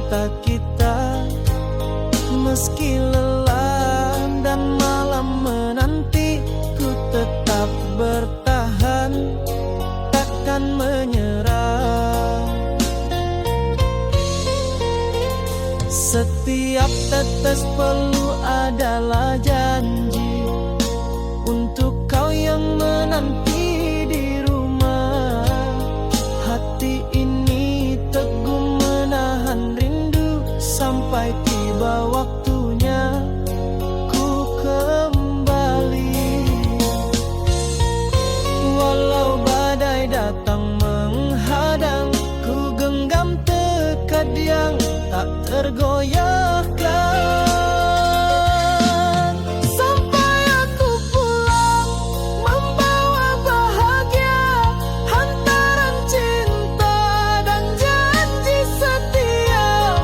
cinta kita. Meski lelah dan malam menanti, ku tetap bertahan, takkan menyerah. Setiap tetes peluh adalah janji untuk kau yang menanti di rumah. Hati ini teguh menahan rindu sampai tiba waktunya ku kembali. Walau badai datang menghadang, ku genggam tekad yang tak tergoyahkan. Sampai aku pulang membawa bahagia, hantaran cinta dan janji setia.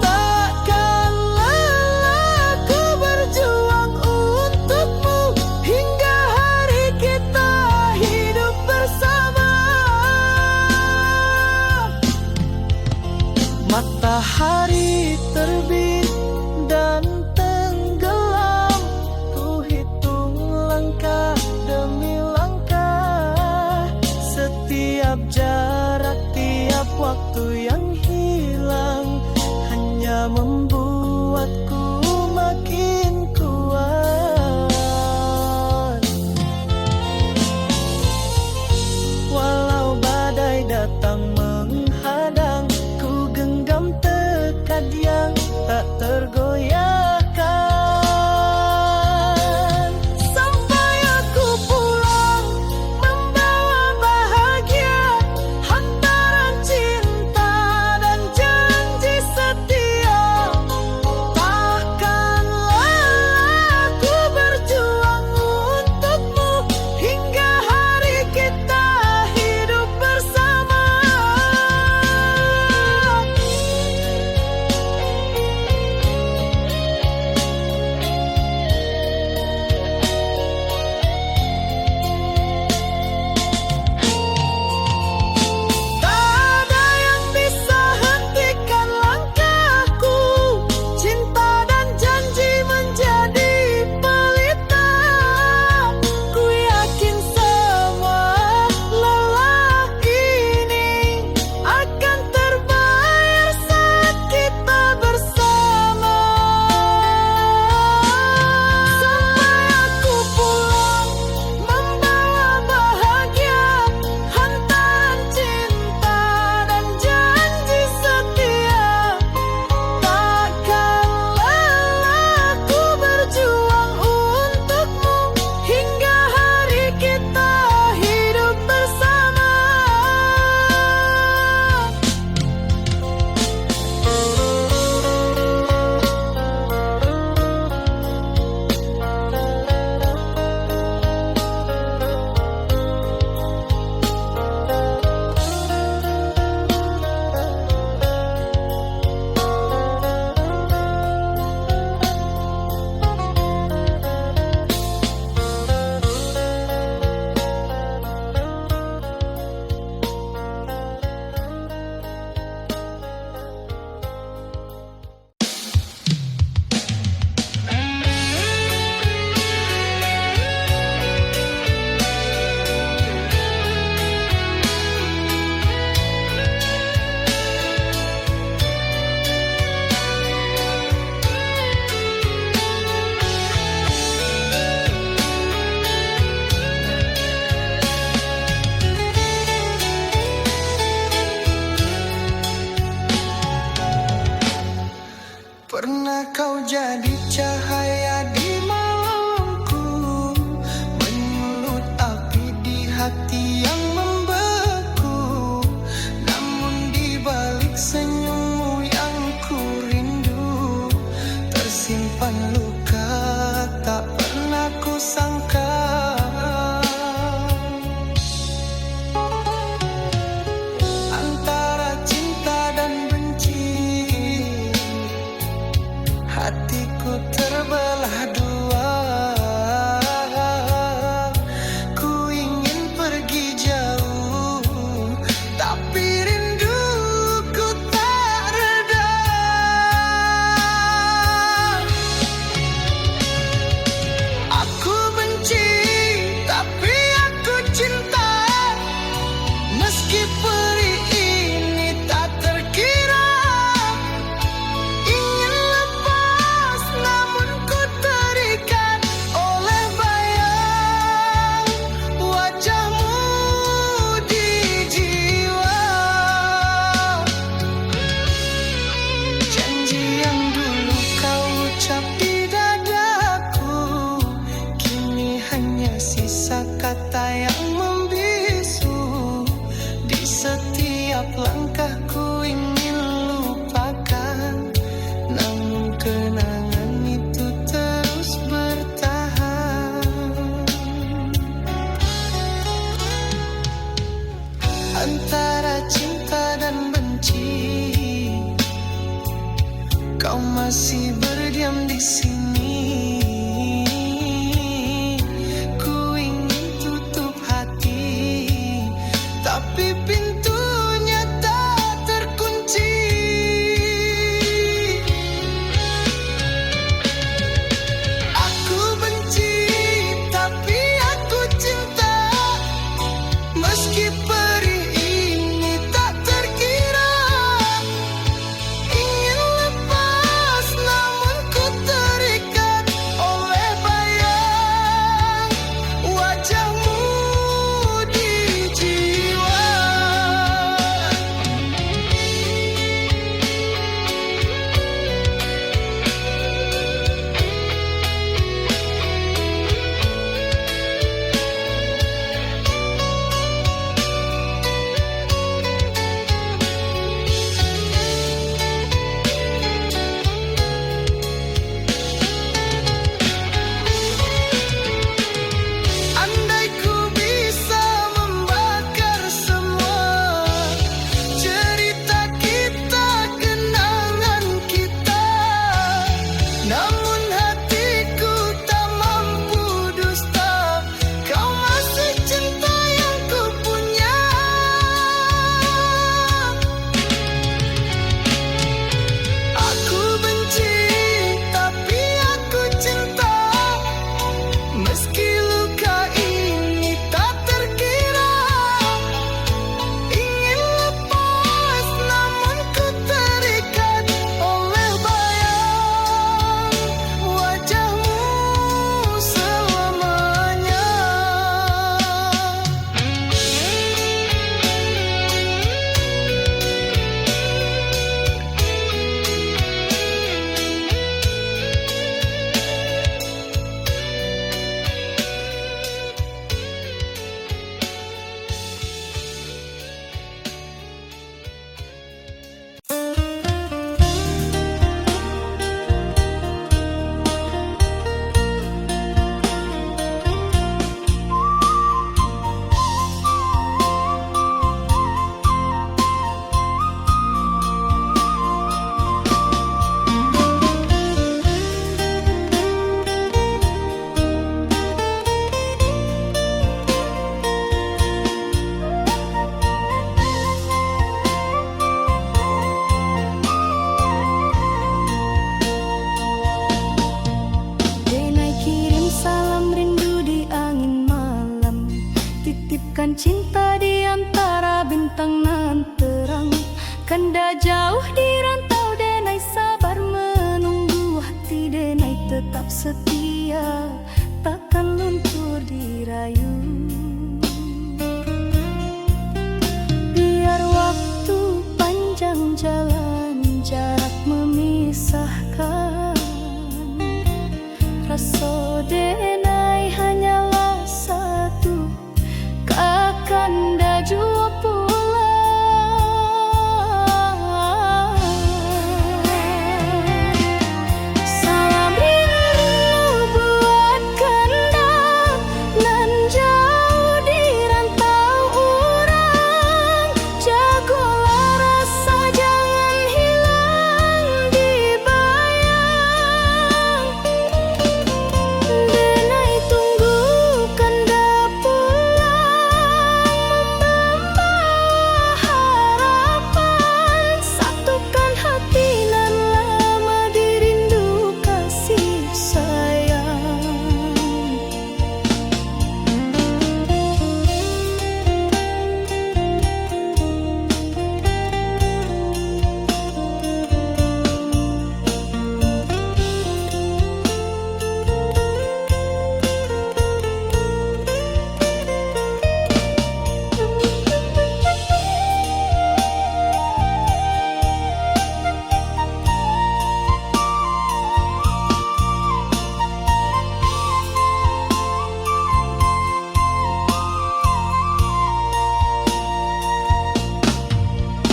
Takkan lelah ku berjuang untukmu hingga hari kita hidup bersama. Matahari terbit dan tenggelam, ku hitung langkah demi langkah. Setiap jarak, tiap waktu yang hilang hanya membuatku makin kuat. Walau badai datang menghadang, ku genggam tekad yang tak tergoyahkan. Sampai aku pulang membawa bahagia, hantaran cinta dan janji setia. Takkan lelah ku berjuang untukmu hingga hari kita hidup bersama. Tak ada yang bisa hentikan langkahku, cinta dan janji menjadi pelita. Ku yakin semua lelah ini akan terbayar saat kita bersama. Sampai aku pulang membawa bahagia, hantaran cinta dan janji setia. Takkan lelah ku berjuang untukmu hingga hari kita hidup bersama. Pernah kau jadi cahaya di malamku, menyulut api di hati yang membeku. Namun di balik senyummu yang ku rindu, tersimpan luka tak pernah ku sangka. Antara cinta dan benci, hatiku terbang kau masih berdiam di sini. Ku ingin tutup hati, tapi pintunya tak terkunci. Aku benci, tapi aku cinta. Meski perih ini tak terkira. Ingin lepas namun ku terikat oleh bayang wajahmu di jiwa. Andai ku bisa membakar semua cerita kita, kenangan kita, namun hatiku tak mampu dusta. Kau masih cinta yang ku punya. Aku benci, tapi aku cinta. Meski luka ini tak terkira. Ingin lepas namun ku terikat oleh bayang wajahmu selamanya. Denai kirim salam rindu di angin malam, titipkan cinta di antara bintang nan terang. Kanda jauh di rantau, Denai sabar menunggu. Hati Denai tetap setia, takkan luntur dirayu. Biar waktu panjang jalan, jarak memisahkan. Rasa Denai hanyalah satu, kakanda jua pulang. Salam rindu buat kanda nan jauh di rantau urang. Jagolah rasa jangan hilang di bayang. Denai tunggu kanda pulang, membawa harapan. Satukan hati nan lama dirindu kasih sayang.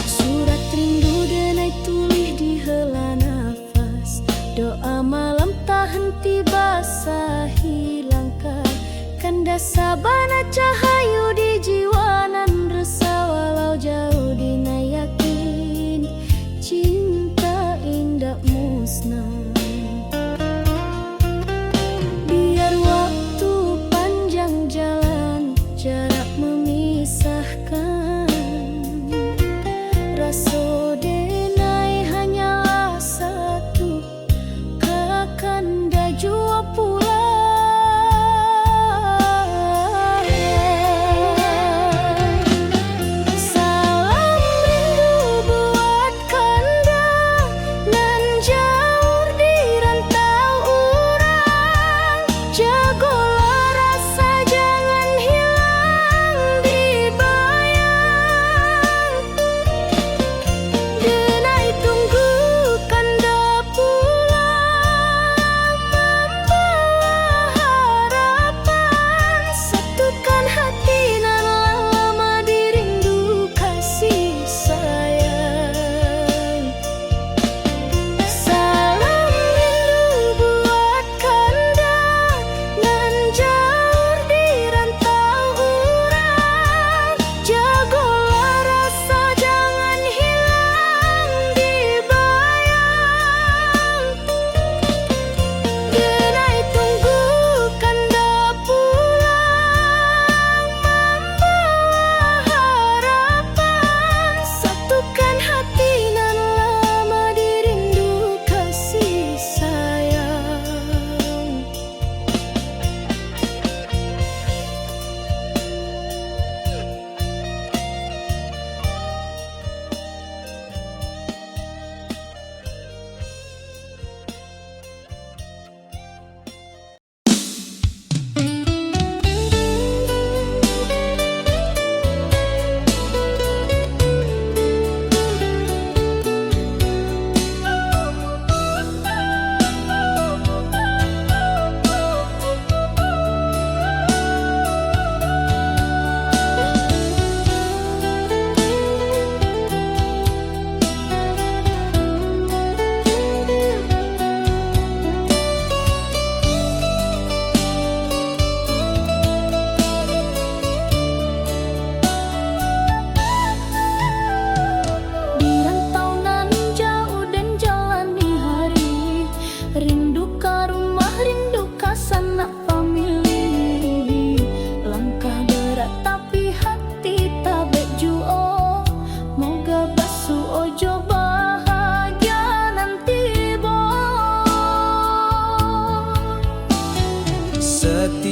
Surat rindu Denai tulis di hela nafas. Doa malam tak henti basahi langkah. Kanda sabana cahayu di jiwa nan resah. Walau jauh Denai yakin cinta indahmu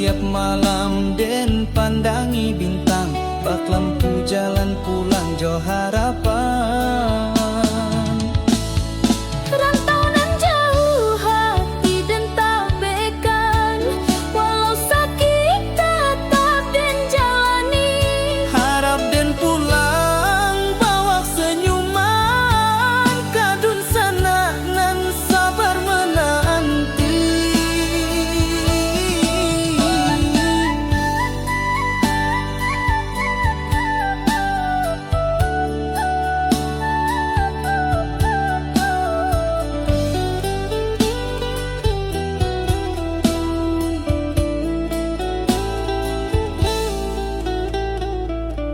Setiap malam den pandangi bintang, bak lampu jalan pulang jo harapan. Rantau nan jauh hati dan tak bekan, walau sakit tetap den jalani. Harap den pulang bawa senyuman, kadun sana nan sabar menanti.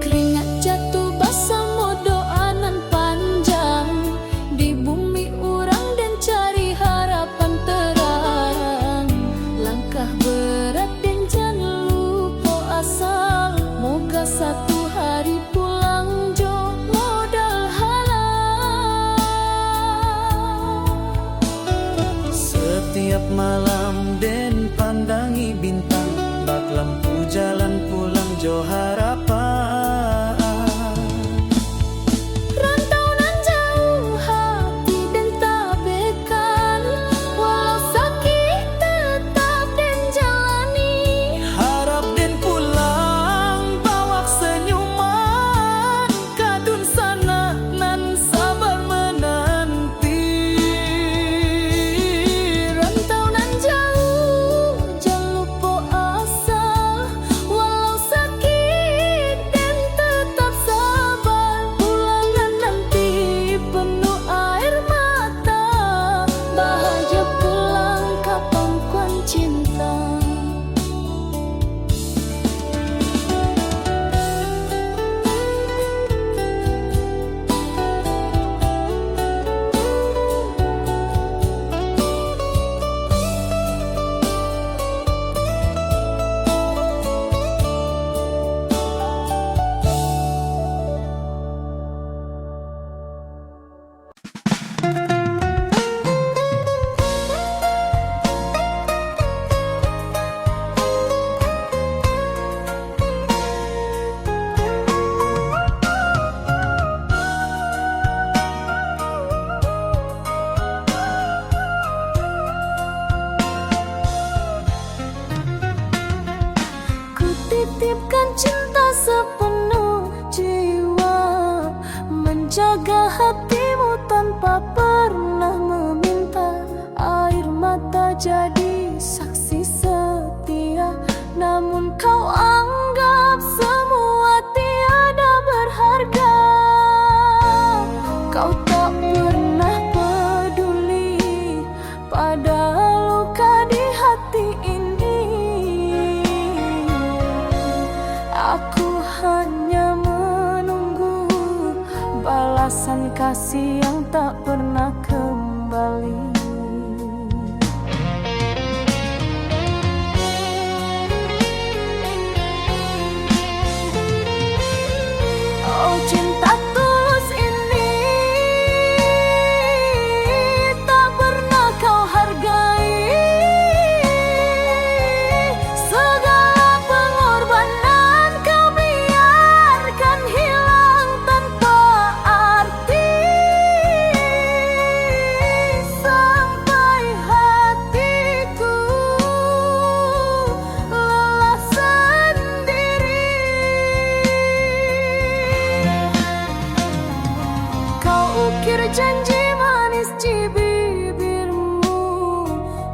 Keringat jatuh basah mo doa nan panjang, di bumi urang dan cari harapan terang. Langkah berat dan jangan lupa asal, moga satu hari pulang jo modal halal. Setiap malam den pandangi bintang, bak lampu jalan pulang jo harapan. Rantau nan jauh hati dan tak bekan, walau sakit tetap den jalani. Harap den pulang bawa senyuman, kadun sana nan sabar menanti. Rantau nan jauh jangan lupa asal, walau sakit dan tetap sabar. Pulangan nanti penuh air mata, bahagia pulang kapan kuan cinta. Ku titipkan cinta sepenuh jiwa, menjaga hatimu tanpa pernah meminta. Air mata jadi saksi setia, namun kau anggap semua tiada berharga. Kau tak pernah peduli pada luka di hati ini. Aku hanya menunggu balasan kasih yang tak pernah kembali. Oh cinta tulus ini tak pernah kau hargai. Segala pengorbanan kau biarkan hilang tanpa arti. Sampai hatiku lelah sendiri. Kau ukir janji manis di bibirmu,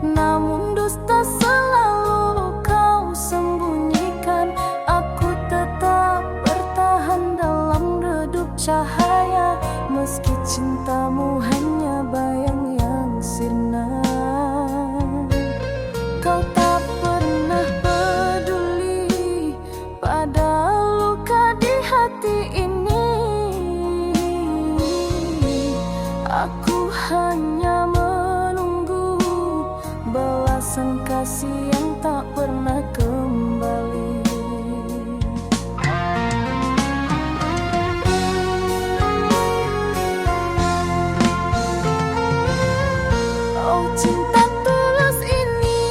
namun dusta selalu kau sembunyikan. Aku tetap bertahan dalam redup cahaya, meski cintamu hanya bayang yang sirna. Kau tak pernah peduli pada luka di hati ini. Aku hanya menunggu balasan kasih yang tak pernah kembali. Oh cinta tulus ini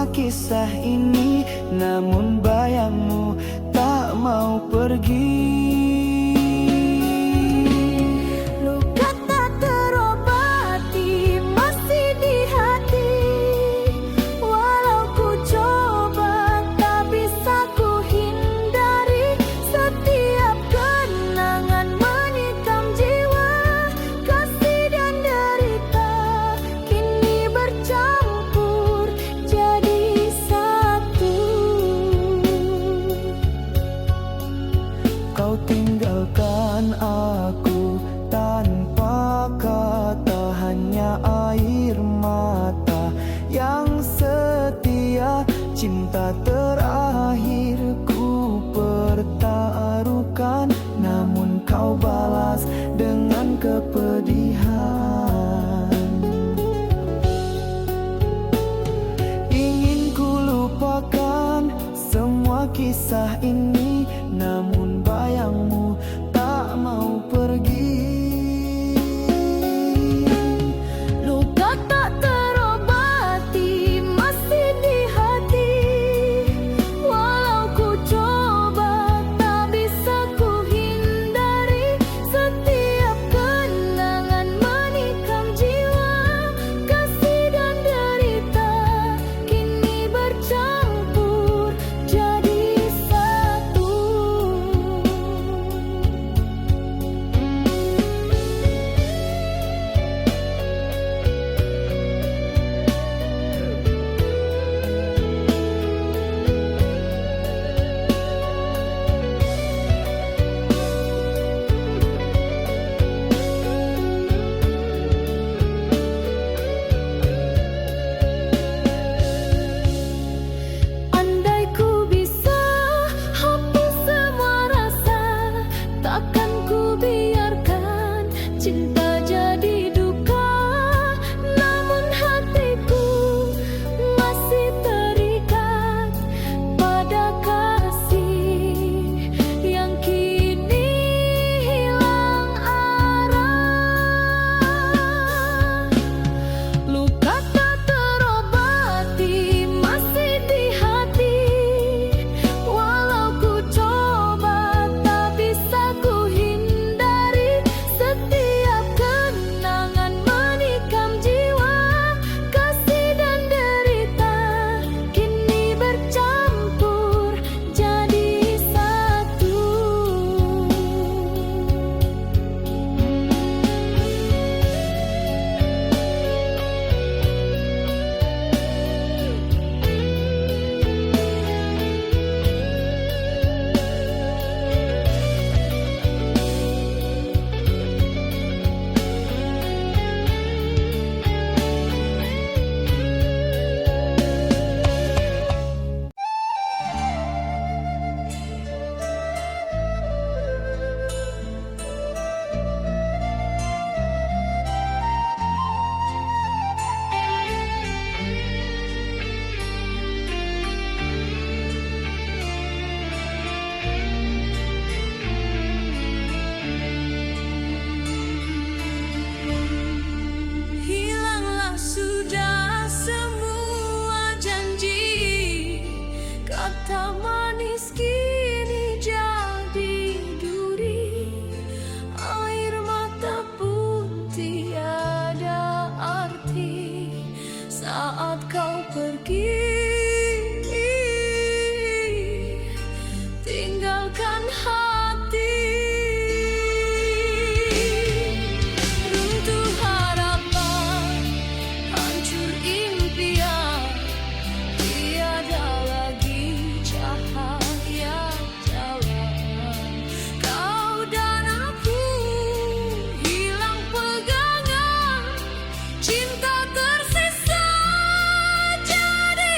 semua kisah ini, namun bayangmu tak mau pergi. Luka tak terobati masih di hati, walau ku coba tak bisa ku hindari. Setiap kenangan menikam jiwa, kasih dan derita kini bercampur jadi satu. Kau tinggalkan aku tanpa kata, hanya air mata yang setia. Cinta terakhirku pertaruhkan, namun kau balas dengan kepedihan. Ingin ku lupakan semua kisah ini, namun bayangmu tak mau pergi. Luka tak terobati masih di hati, walau ku coba tak bisa ku hindari. Setiap kenangan menikam jiwa, kasih dan derita kini bercampur jadi satu. Andai ku bisa hapus semua rasa, takkan ku biarkan cinta jadi duka. Namun hatiku masih terikat pada kasih yang kini hilang arah. Luka tak terobati masih di hati, walau ku coba tak bisa ku hindari. Setiap kenangan menikam jiwa, kasih dan derita kini bercampur jadi satu. Hilanglah sudah semua janji, kata manis kini jadi duri. Air mata pun tiada arti saat kau pergi. Tinggalkan hati, runtuh harapan, hancur impian, tiada lagi cahaya jalan. Kau dan aku hilang pegangan, cinta tersisa jadi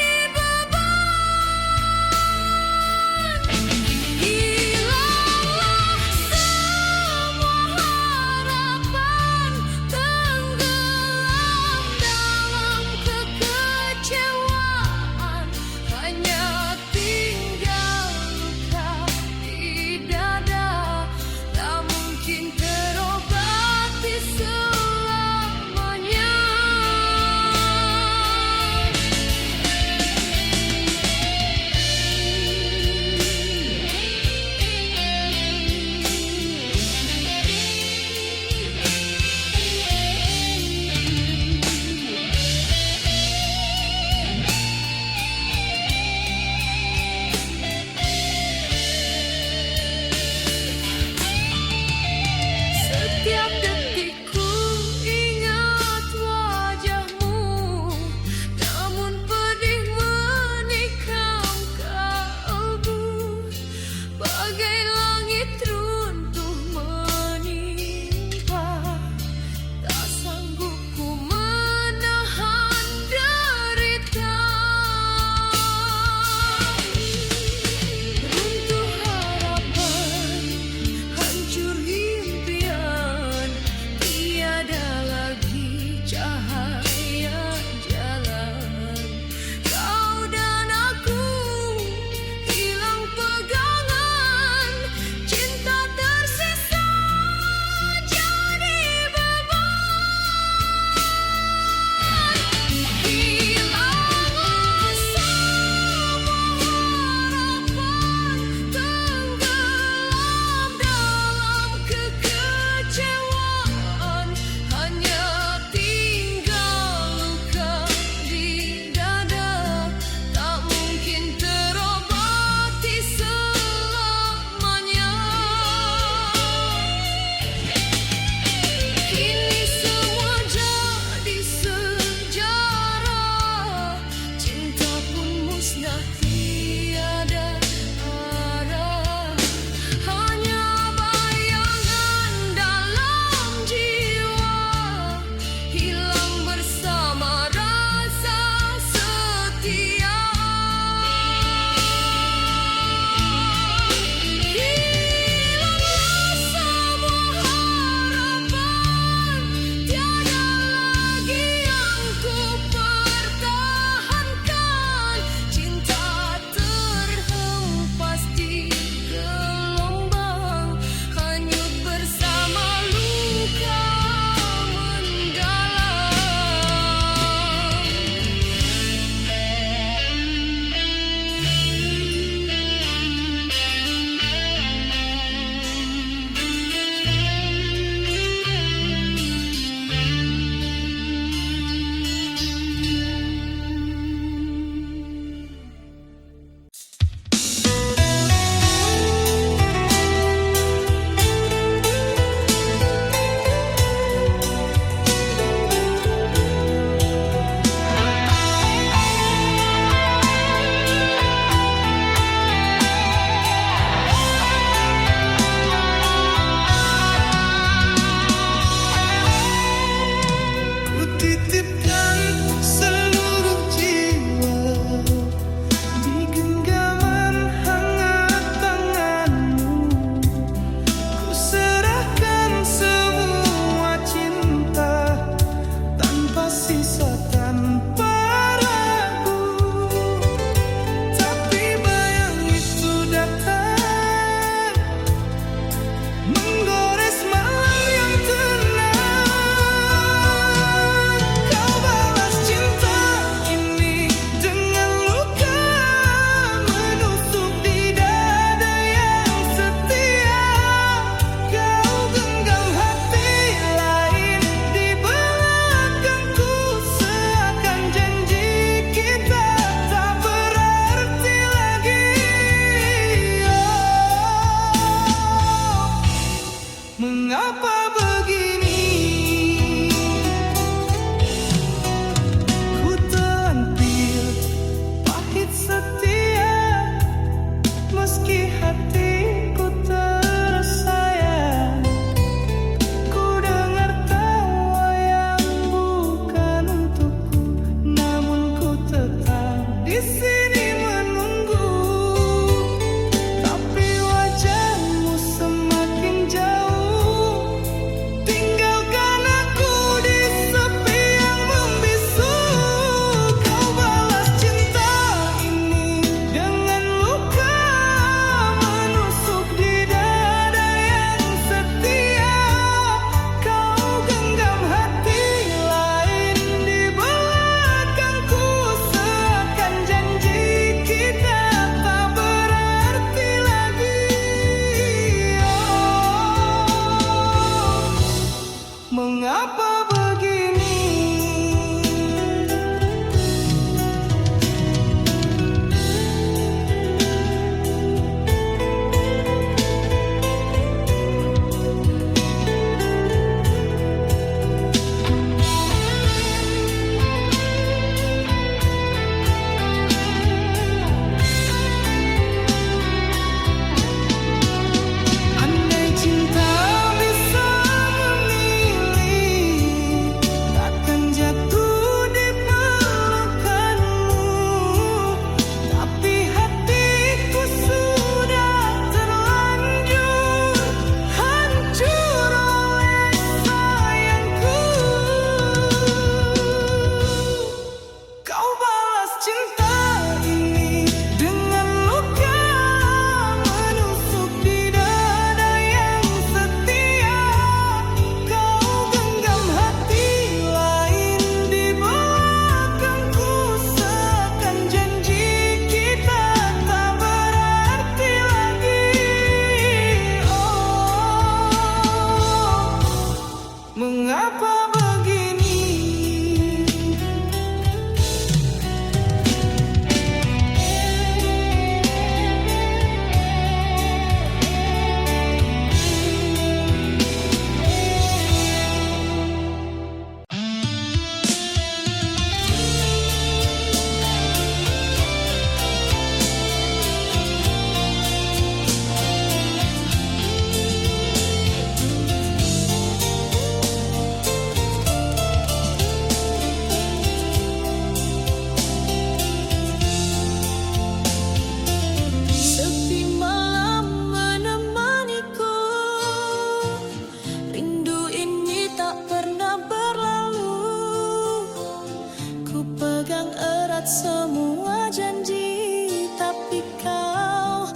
buat semua janji, tapi kau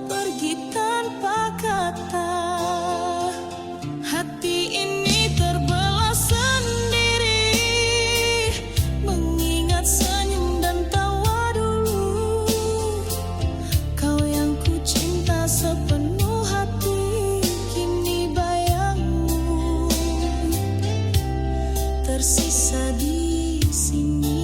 pergi tanpa kata. Hati ini terbelah sendiri, mengingat senyum dan tawa dulu. Kau yang ku cinta sepenuh hati, kini bayangmu tersisa di sini.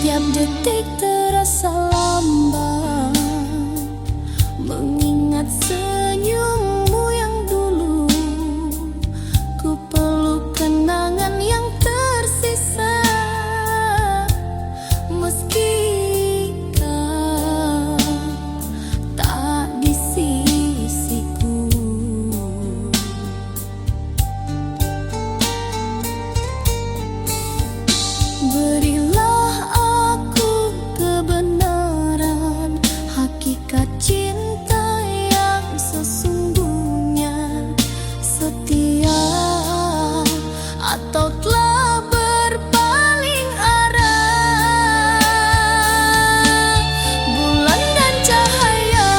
Setiap detik terasa lambat, mengingat senyummu yang dulu. Ku peluk kenangan yang tersisa, meski kau tak di sisiku. Berilah aku kebenaran, hakikat cinta yang sesungguhnya. Setia atau telah berpaling arah, bulan dan cahaya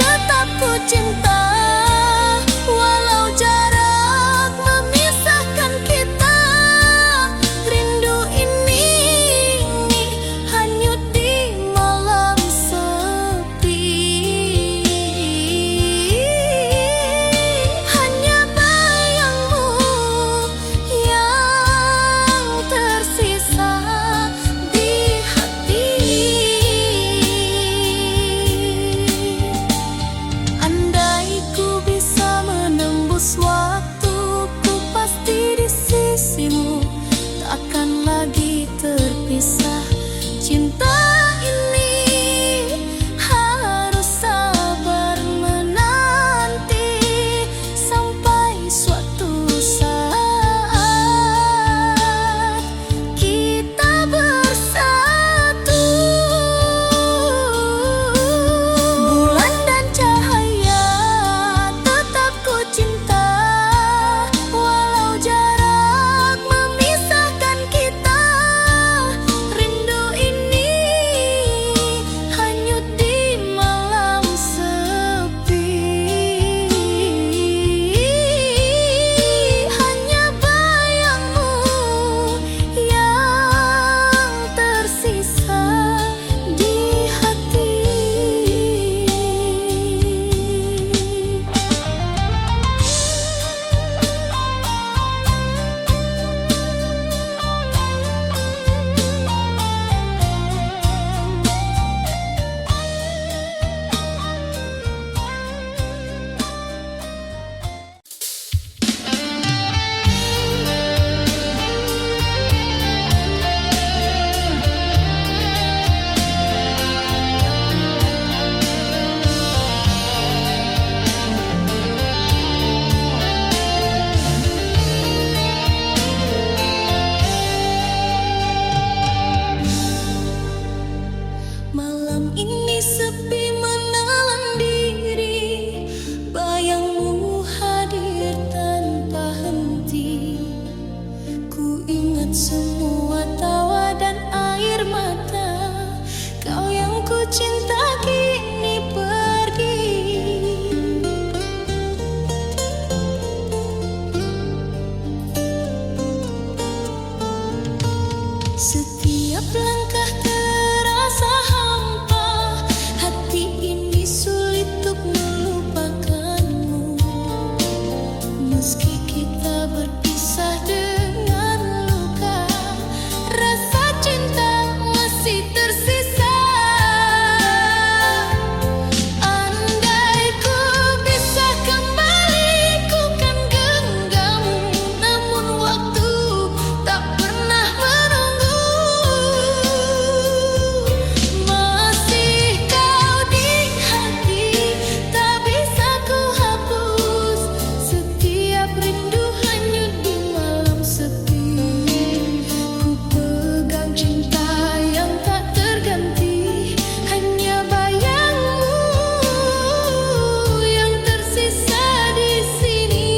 tetap ku cinta. Walau jarak memisahkan kita, rindu ini hanyut di malam sepi. Hanya bayangmu yang tersisa di hati. Andai ku bisa menembus waktu, ku pasti di sisimu, takkan lagi terpisah. Cinta ini harus sabar menanti sampai suatu saat kita bersatu. Bulan dan cahaya tetap ku cinta, walau jarak memisahkan kita. Rindu ini hanyut di malam sepi. Hanya bayangmu yang tersisa di hati. Malam ini sepi menelan diri, bayangmu hadir tanpa henti. Ku ingat semua tawa dan air mata, kau yang ku cinta kini pergi. Setiap langkah terasa hampa, hati ini sulit untuk melupakanmu. Meski kita berpisah dengan luka, rasa cinta masih tersisa. Andai ku bisa kembali, ku kan genggam, namun waktu tak pernah menunggu. Masih kau di hati, tak bisa ku hapus. Setiap rindu hanyut di malam sepi. Ku pegang cinta yang tak terganti, hanya bayangmu yang tersisa di sini.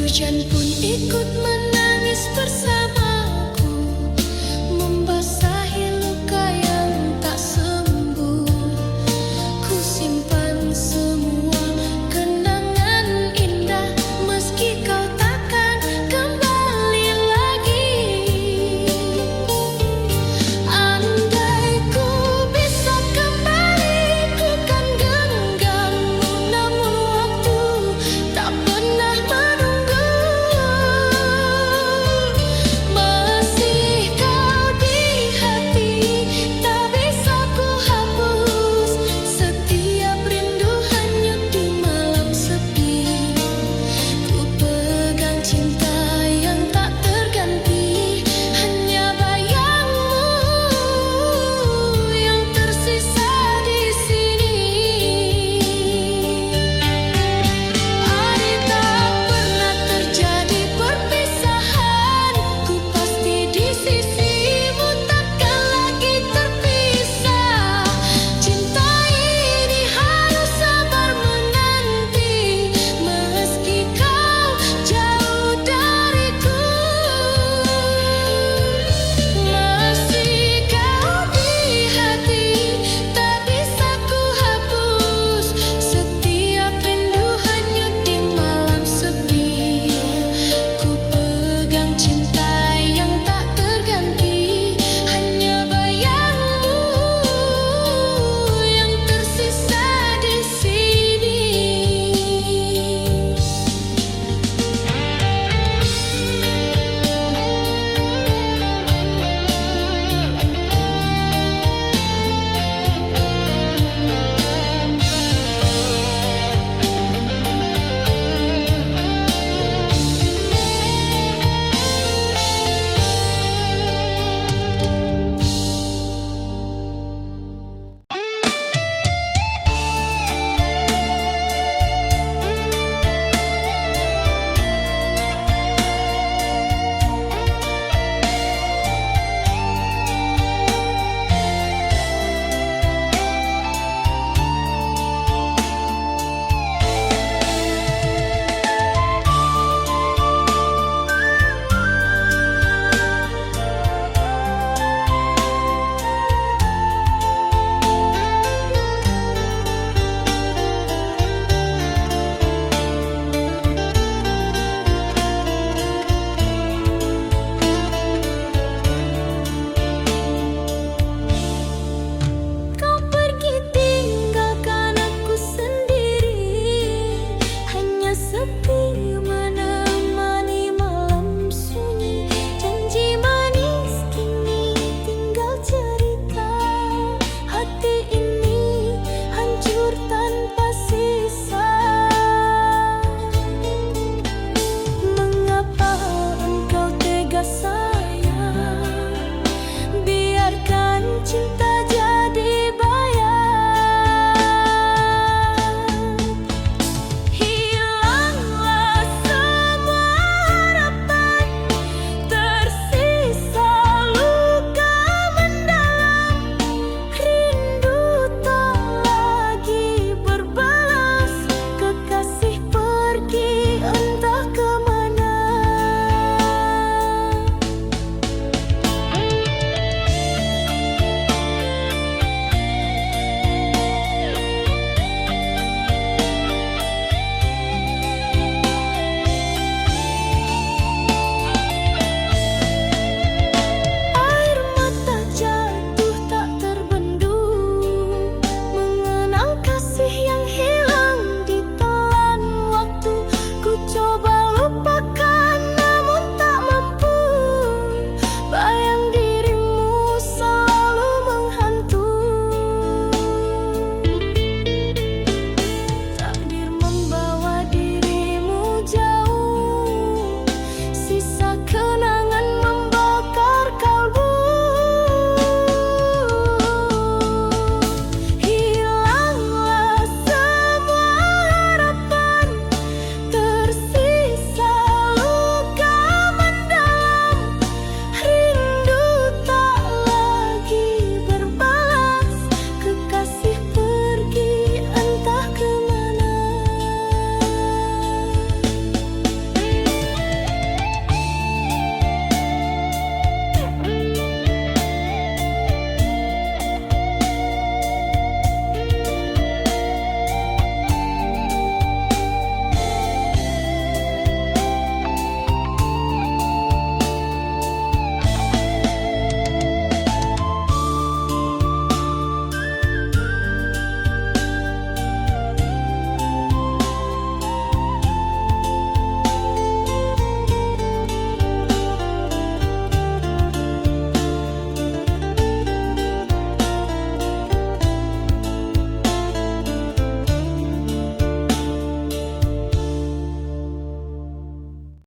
Hujan pun ikut